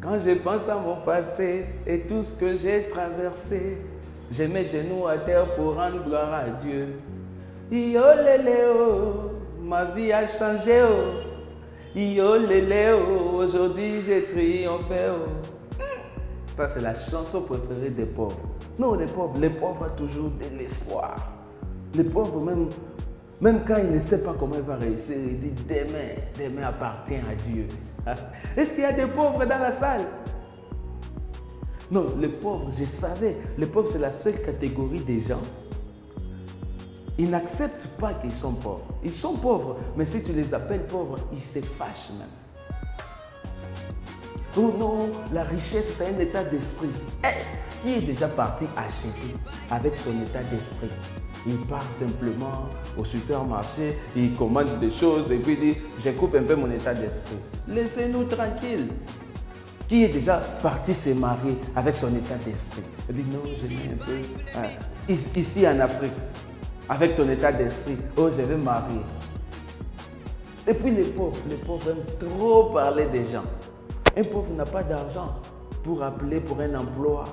Quand je pense à mon passé et tout ce que j'ai traversé, j'ai mes genoux à terre pour rendre gloire à Dieu. Yo lélé oh, ma vie a changé oh. Yo lélé oh, aujourd'hui j'ai triomphé oh. Ça c'est la chanson préférée des pauvres. Non, les pauvres ont toujours de l'espoir. Les pauvres même quand il ne sait pas comment il va réussir, il dit demain appartient à Dieu. Est-ce qu'il y a des pauvres dans la salle? Non, les pauvres, je savais, les pauvres c'est la seule catégorie des gens. Ils n'acceptent pas qu'ils sont pauvres. Ils sont pauvres, mais si tu les appelles pauvres, ils se fâchent même. Oh non, la richesse c'est un état d'esprit. Qui est déjà parti acheter avec son état d'esprit? Il part simplement au supermarché, il commande des choses et puis il dit « je coupe un peu mon état d'esprit ». Laissez-nous tranquilles. Qui est déjà parti se marier avec son état d'esprit? Il dit « non, je vais un peu… Ici en Afrique, avec ton état d'esprit, oh je vais marier ». Et puis les pauvres aiment trop parler des gens. Un pauvre n'a pas d'argent pour appeler pour un emploi.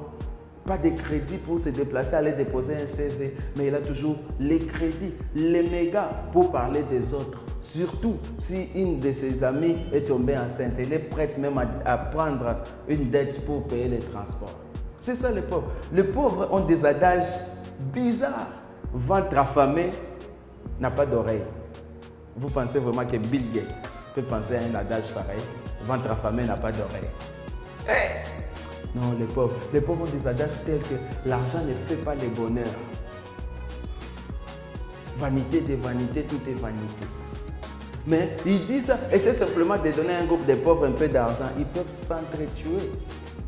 Pas de crédit pour se déplacer, aller déposer un CV, mais il a toujours les crédits, les mégas pour parler des autres. Surtout si une de ses amies est tombée enceinte, elle est prête même à prendre une dette pour payer les transports. C'est ça les pauvres. Les pauvres ont des adages bizarres. Ventre affamé n'a pas d'oreille. Vous pensez vraiment que Bill Gates peut penser à un adage pareil? Ventre affamé n'a pas d'oreille. Non, les pauvres ont des adages tels que l'argent ne fait pas le bonheur. Vanité de vanité, tout est vanité. Mais ils disent ça, et c'est simplement de donner à un groupe de pauvres un peu d'argent. Ils peuvent s'entretuer.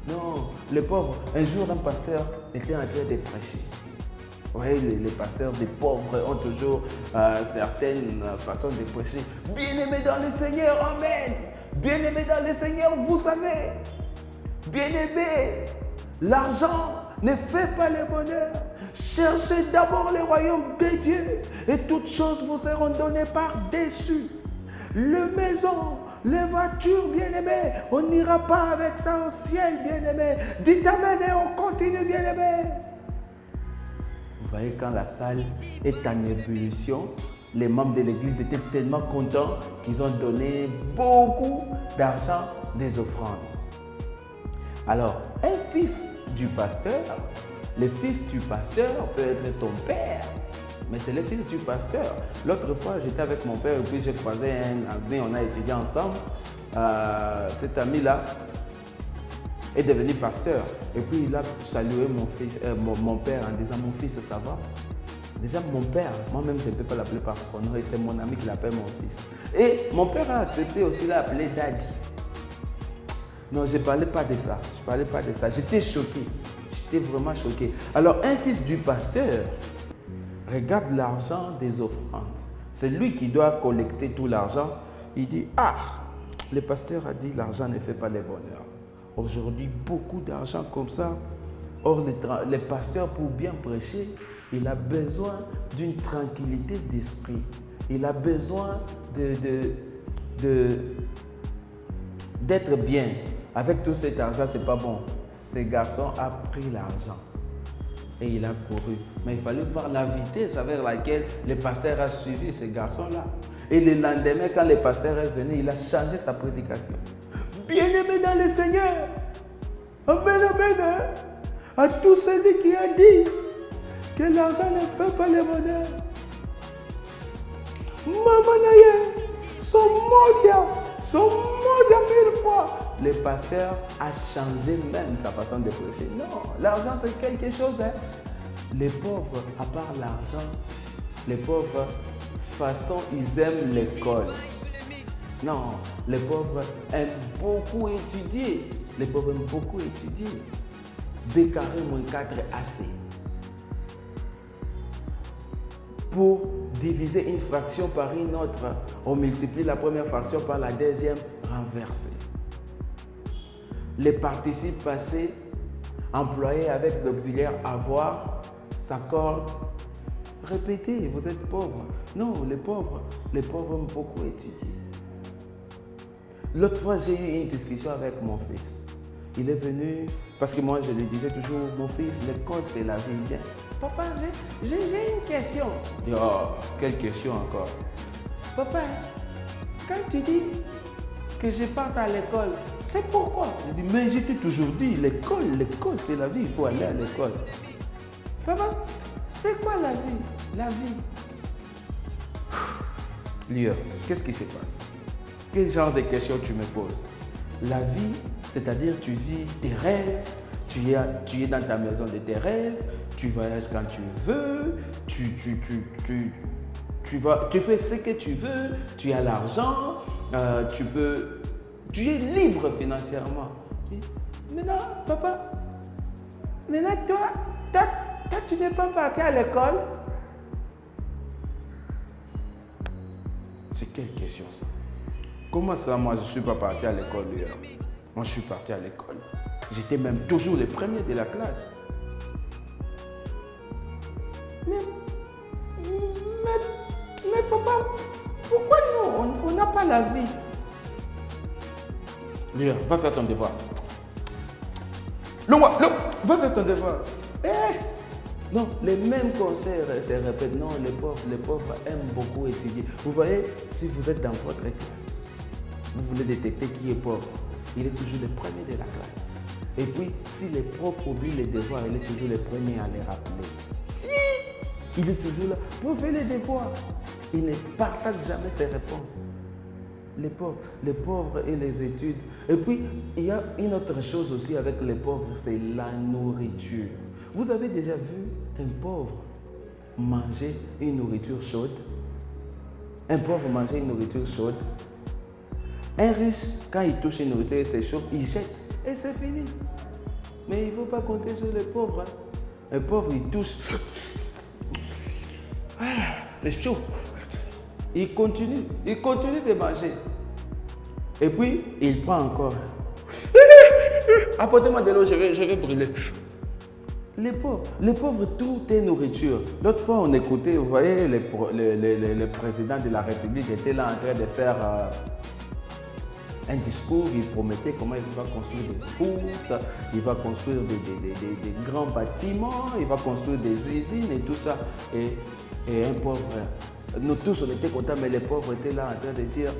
Non, les pauvres, un jour un pasteur était en train de prêcher. Oui, les pasteurs des pauvres ont toujours certaines façons de prêcher. Bien-aimés dans le Seigneur, amen. Bien-aimés dans le Seigneur, vous savez. Bien-aimés, l'argent ne fait pas le bonheur. Cherchez d'abord le royaume de Dieu et toutes choses vous seront données par-dessus. Les maisons, les voitures, bien-aimés, on n'ira pas avec ça au ciel, bien-aimés. Dites amen et on continue, bien-aimés. Vous voyez, quand la salle est en ébullition, les membres de l'église étaient tellement contents qu'ils ont donné beaucoup d'argent des offrandes. Alors, un fils du pasteur, le fils du pasteur peut être ton père, mais c'est le fils du pasteur. L'autre fois, j'étais avec mon père et puis j'ai croisé un ami, on a étudié ensemble. Cet ami-là est devenu pasteur. Et puis il a salué mon père en disant « mon fils, ça va ?» Déjà, mon père, moi-même, je ne peux pas l'appeler par son nom et c'est mon ami qui l'appelle mon fils. Et mon père a accepté aussi de l'appeler Daddy. Non, je ne parlais pas de ça. Je ne parlais pas de ça. J'étais choqué. J'étais vraiment choqué. Alors, un fils du pasteur regarde l'argent des offrandes. C'est lui qui doit collecter tout l'argent. Il dit, ah, le pasteur a dit l'argent ne fait pas le bonheur. Aujourd'hui, beaucoup d'argent comme ça. Or, le pasteur, pour bien prêcher, il a besoin d'une tranquillité d'esprit. Il a besoin d'être bien. Avec tout cet argent, ce n'est pas bon. Ce garçon a pris l'argent et il a couru. Mais il fallait voir la vitesse avec laquelle le pasteur a suivi ce garçon-là. Et le lendemain, quand le pasteur est venu, il a changé sa prédication. Bien-aimé dans le Seigneur, amen, amen, hein? À tout celui qui a dit que l'argent ne fait pas le bonheur. Maman naye, son modia 1000 fois. Le pasteur a changé même sa façon de prêcher. Non, l'argent c'est quelque chose. Hein? Les pauvres, à part l'argent, les pauvres, façon, ils aiment l'école. Non, les pauvres aiment beaucoup étudier. Les pauvres aiment beaucoup étudier. B carré moins 4 AC. Pour diviser une fraction par une autre, on multiplie la première fraction par la deuxième renversée. Les participes passés employés avec l'auxiliaire avoir s'accordent. Répétez, vous êtes pauvres. Non, les pauvres aiment beaucoup étudier. L'autre fois, j'ai eu une discussion avec mon fils. Il est venu, parce que moi je lui disais toujours, mon fils, l'école c'est la vie. Il dit, papa, j'ai une question. Je dis, oh, quelle question encore? Papa, quand tu dis que je parte à l'école, c'est pourquoi? Je dis, mais je t'ai toujours dit, l'école c'est la vie, il faut aller à l'école. Papa, c'est quoi la vie? La vie. Léa, qu'est-ce qui se passe? Quel genre de questions tu me poses? La vie, c'est-à-dire tu vis tes rêves, tu es dans ta maison de tes rêves, tu voyages quand tu veux, tu fais ce que tu veux, tu as l'argent, tu es libre financièrement. Maintenant, papa, toi, tu n'es pas parti à l'école? C'est quelle question ça? Comment ça, moi, je ne suis pas parti à l'école? Moi, je suis parti à l'école. J'étais même toujours le premier de la classe. Mais papa, pourquoi nous, on n'a pas la vie? Léa, va faire ton devoir. Va faire ton devoir. Non, les mêmes conseils se répètent. Non, les pauvres aiment beaucoup étudier. Vous voyez, si vous êtes dans votre classe, vous voulez détecter qui est pauvre, il est toujours le premier de la classe. Et puis, si les profs oublient les devoirs, il est toujours le premier à les rappeler. Si il est toujours là pour faire les devoirs, il ne partage jamais ses réponses. Les pauvres et les études. Et puis, il y a une autre chose aussi avec les pauvres, c'est la nourriture. Vous avez déjà vu un pauvre manger une nourriture chaude? Un pauvre manger une nourriture chaude? Un riche, quand il touche une nourriture et c'est chaud, il jette et c'est fini. Mais il ne faut pas compter sur les pauvres. Un pauvre, il touche. C'est chaud. Il continue de manger. Et puis, il prend encore. Apportez-moi de l'eau, je vais brûler. Les pauvres, tout est nourriture. L'autre fois, on écoutait, vous voyez, le président de la République était là en train de faire un discours. Il promettait comment il va construire des routes, il va construire des grands bâtiments, il va construire des usines et tout ça. Et un pauvre, nous tous on était contents, mais les pauvres étaient là en train de dire,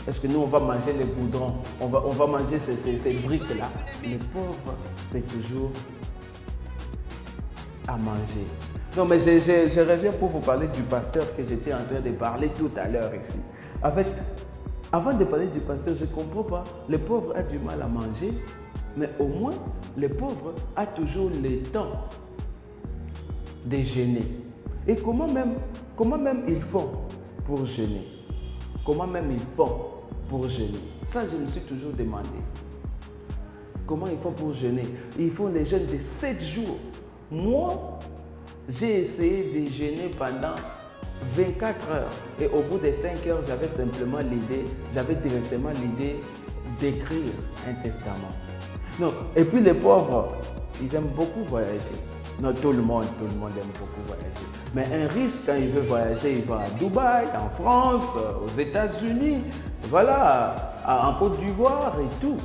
est-ce que nous on va manger les goudrons, on va manger ces briques-là? Les pauvres, c'est toujours à manger. Non, mais je reviens pour vous parler du pasteur que j'étais en train de parler tout à l'heure ici. Avant de parler du pasteur, je ne comprends pas. Les pauvres ont du mal à manger, mais au moins, les pauvres ont toujours le temps de jeûner. Et comment même ils font pour jeûner? Comment même ils font pour jeûner? Ça, je me suis toujours demandé. Comment ils font pour jeûner? Ils font les jeûnes de 7 jours. Moi, j'ai essayé de jeûner pendant 24 heures. Et au bout de 5 heures, j'avais directement l'idée d'écrire un testament. Non, et puis les pauvres, ils aiment beaucoup voyager. Non, tout le monde aime beaucoup voyager. Mais un riche, quand il veut voyager, il va à Dubaï, en France, aux États-Unis, voilà, en Côte d'Ivoire et tout.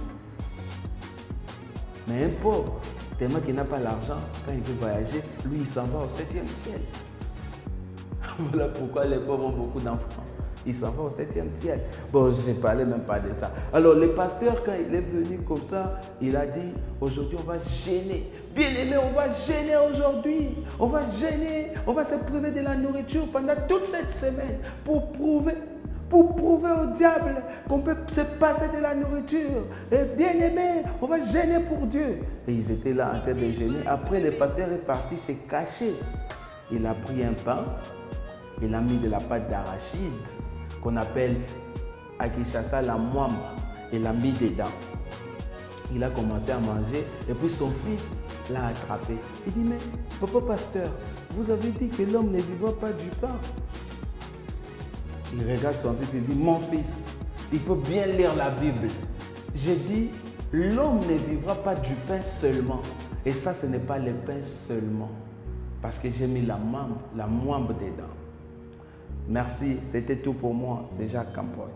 Mais un pauvre, tellement qu'il n'a pas l'argent, quand il veut voyager, lui, il s'en va au 7e ciel. Voilà pourquoi les pauvres ont beaucoup d'enfants. Il s'en va au 7e ciel. Bon, je ne parlais même pas de ça. Alors, le pasteur, quand il est venu comme ça, il a dit, aujourd'hui, on va jeûner. Bien-aimé, on va jeûner aujourd'hui. On va jeûner. On va se priver de la nourriture pendant toute cette semaine pour prouver au diable qu'on peut se passer de la nourriture. Et bien-aimé, on va jeûner pour Dieu. Et ils étaient là en train de jeûner. Après, le pasteur est parti se cacher. Il a pris un pain. Il a mis de la pâte d'arachide qu'on appelle à Kinshasa la mwamba. Il l'a mis dedans. Il a commencé à manger et puis son fils l'a attrapé. Il dit, mais papa pasteur, vous avez dit que l'homme ne vivra pas du pain. Il regarde son fils et dit, mon fils, il faut bien lire la Bible. J'ai dit, l'homme ne vivra pas du pain seulement. Et ça, ce n'est pas le pain seulement. Parce que j'ai mis la mwamba dedans. Merci, c'était tout pour moi. C'est Jacques Campoy.